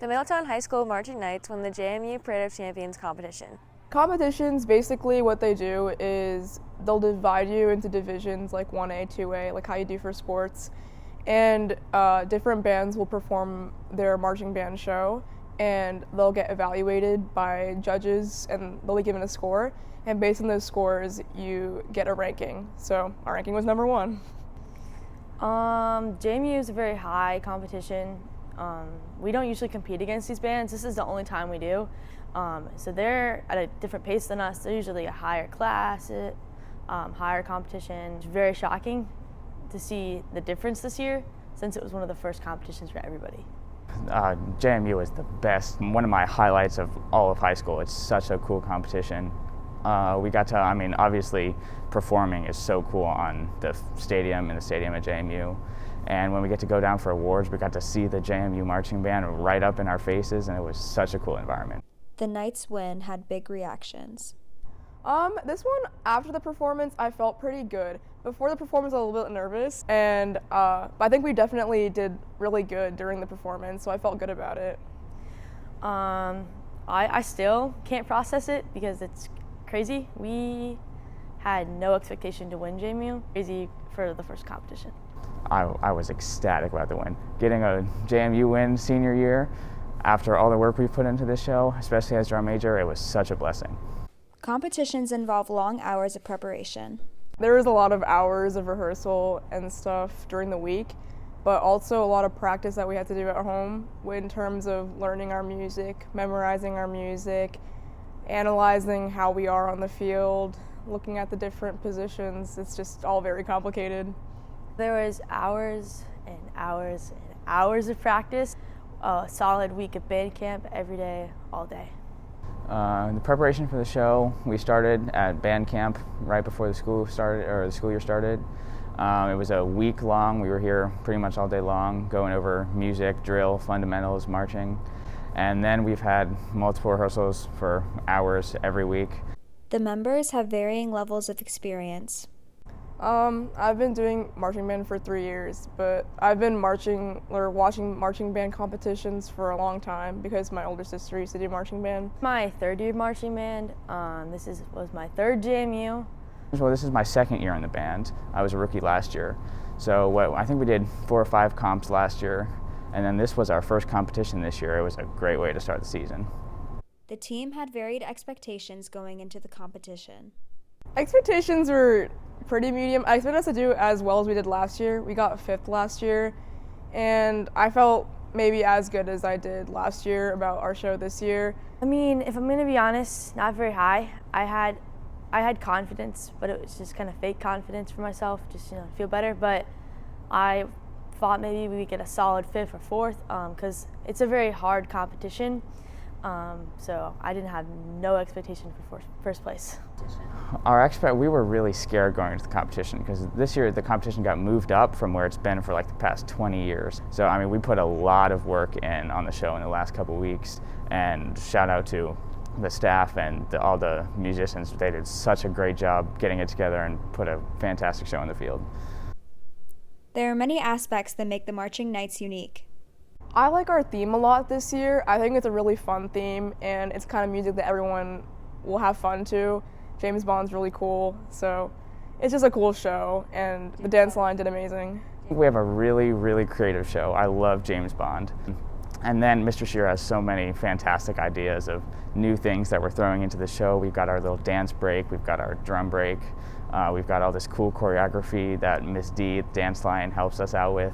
The Middletown High School Marching Knights won the JMU Parade of Champions competition. Competitions, basically what they do is they'll divide you into divisions like 1A, 2A, like how you do for sports. And different bands will perform their marching band show, and they'll get evaluated by judges, and they'll be given a score. And based on those scores, you get a ranking. So our ranking was number 1. JMU is a very high competition. We don't usually compete against these bands. This is the only time we do. So they're at a different pace than us. They're usually a higher class, higher competition. It's very shocking to see the difference this year, since it was one of the first competitions for everybody. JMU is the best. One of my highlights of all of high school. It's such a cool competition. We got to, obviously performing is so cool on the stadium, at JMU. And when we get to go down for awards, we got to see the JMU marching band right up in our faces, and it was such a cool environment. The Knights' win had big reactions. This one, after the performance, I felt pretty good. Before the performance, I was a little bit nervous, and I think we definitely did really good during the performance, so I felt good about it. I still can't process it because it's crazy. We had no expectation to win JMU. Crazy for the first competition. I was ecstatic about the win. Getting a JMU win senior year, after all the work we've put into this show, especially as drum major, it was such a blessing. Competitions involve long hours of preparation. There was a lot of hours of rehearsal and stuff during the week, but also a lot of practice that we had to do at home in terms of learning our music, memorizing our music, analyzing how we are on the field, looking at the different positions. It's just all very complicated. There was hours and hours and hours of practice, a solid week of band camp every day, all day. The preparation for the show, we started at band camp right before the school started, or the school year started. It was a week long. We were here pretty much all day long, going over music, drill, fundamentals, marching. And then we've had multiple rehearsals for hours every week. The members have varying levels of experience. I've been doing marching band for 3 years, but I've been watching marching band competitions for a long time because my older sister used to do marching band. My third year marching band. Was my third JMU. Well, this is my second year in the band. I was a rookie last year. So I think we did 4 or 5 comps last year, and then this was our first competition this year. It was a great way to start the season. The team had varied expectations going into the competition. Expectations were pretty medium. I expected us to do as well as we did last year. We got 5th last year, and I felt maybe as good as I did last year about our show this year. If I'm gonna be honest, not very high. I had confidence, but it was just kind of fake confidence for myself, just feel better. But I thought maybe we get a solid 5th or 4th, because it's a very hard competition. So I didn't have no expectation for first place. We were really scared going into the competition because this year the competition got moved up from where it's been for like the past 20 years. So we put a lot of work in on the show in the last couple weeks, and shout out to the staff and all the musicians. They did such a great job getting it together and put a fantastic show in the field. There are many aspects that make the Marching Knights unique. I like our theme a lot this year. I think it's a really fun theme, and it's kind of music that everyone will have fun to. James Bond's really cool, so it's just a cool show, and the dance line did amazing. We have a really, really creative show. I love James Bond. And then Mr. Shearer has so many fantastic ideas of new things that we're throwing into the show. We've got our little dance break, we've got our drum break, we've got all this cool choreography that Miss D, the dance line, helps us out with.